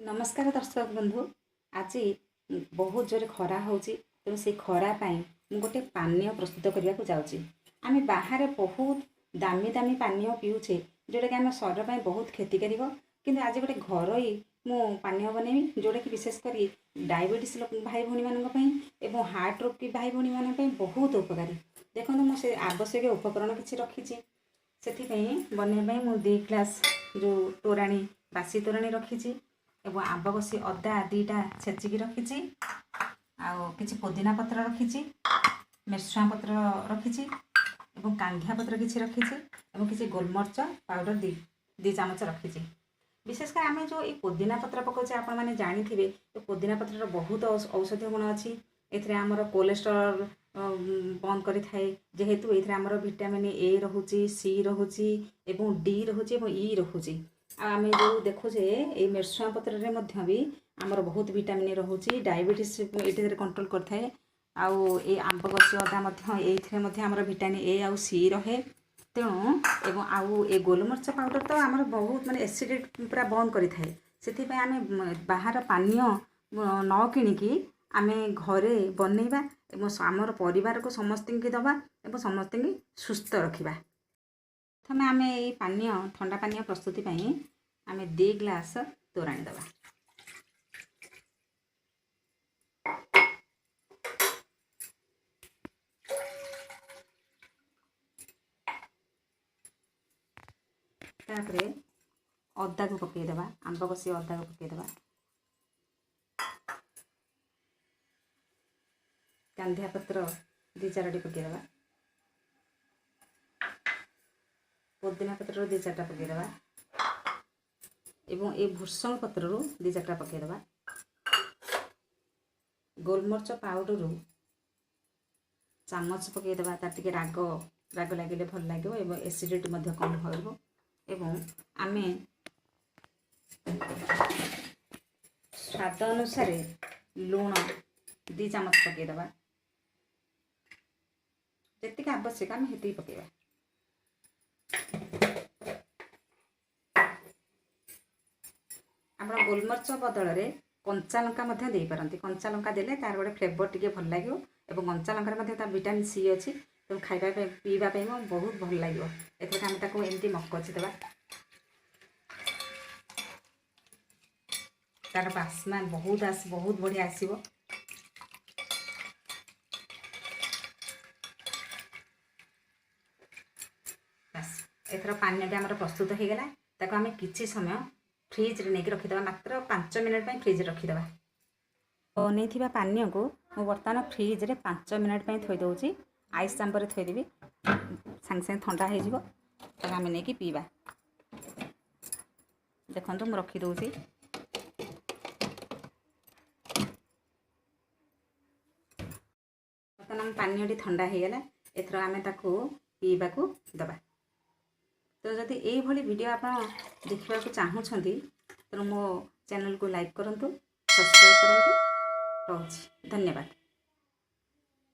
नमस्कार दर्शक बंधु। आज बहुत जोर खरा होची तेणु से खरा मु गोटे पानीय प्रस्तुत करने को जाऊँगी। आम बाहर बहुत दामी दामी पानीय पीऊे जोटा कि आम शरीर पर बहुत क्षतिकारी किंतु आज गोटे घरोई मु पानीय बनैबी जोटा कि विशेषकर डायबिटीज भाई भौणी मानों हार्ट रोग की भाई भौणी मानों बहुत उपकारी। देखो मुझे आवश्यक उपकरण किसी रखी से बनवाई मु 2 ग्लास जो तोराणी बासी तोराणी रखी एवं आंब कषि अदा 2टा छेचिकी रखी किसी पुदीना पत्र रखी मेरसुआ पत्र रखी कांघिया पत्र किसी रखी किसी गोलमरीच पाउडर 2 चामच रखी। विशेषकर आम जो ये पुदीना पत्र पकाचे आपण मैंने जानी तो पुदीना पत्र बहुत औषधीय गुण अच्छी एमर कोलेस्टेरोल बंद करें जेहेतु ये आमर विटामिन ए रोचे सी रोचे डी रोचे ई रोचे आम जो देखुचे ये मेरसुआ पत्र में भी आमर बहुत विटामिन रोचे डायबिटीज ये कंट्रोल करए आई आंब कषि अदा ये आमर विटामिन ए आउ सी रहे तेणु एवं आउ ए गोलमरीच पाउडर तो आमर बहुत माने एसिडिटी पूरा बंद करें से आम बाहर पानीय न किणिकी आम घरे बनैबा आमर परिवार को समस्त दबा और समस्त सुस्थ रखा। प्रथम आम ये पानीय ठंडा पानीय प्रस्तुति आम 2 ग्लास तोराणी दबा। तापरे अदा को पकईदबा आंब कषि अदा को पकईदबा कांधिया पत्र 2-4टी पकईदबा पुदीना पत्र 2-4टा पकईदबा एवं ये भूसंग पत्र 2-4टा पकईदबा गोलमरीच पाउडर चामच पकईदबा तार टिके राग राग लगे भल लगे एसिडिटी कम हो एवं आमे स्वाद अनुसार लुण 2 चामच पकईदबा जी आवश्यक आम हेती पकईबा। आप गोलमरीच बदल में कंचा लंका दे पारती कंचा लंका देले तार गोटे फ्लेवर टी भल लगे और कंचा लंकार विटामिन सी अच्छी तो खाइबा पीवा बहुत भल लगे एथर आम ताको एमती मकची देवा तार बास्ना बहुत बढ़िया आसो। एथर पानी आम प्रस्तुत हो गला ताको आम किछि समय फ्रिज रे नहीं रखीद मात्र 5 मिनट फ्रिज रखीदे बनई पानी को मुझे बर्तमान फ्रिज रे 5 मिनट थोई दूसरी आइस चांबर थोदेवी सांगे सांगे ठंडा हो आम नहीं पीवा। देखो मुझे रखीदे बर्तमान पानी ठंडा हो गला एथर आम ताको पीवा को दबा। तो जदि यही वीडियो आप देखा चाहूँगी तो मो चैनल को लाइक करूँ सब्सक्राइब करूँ। रोच धन्यवाद।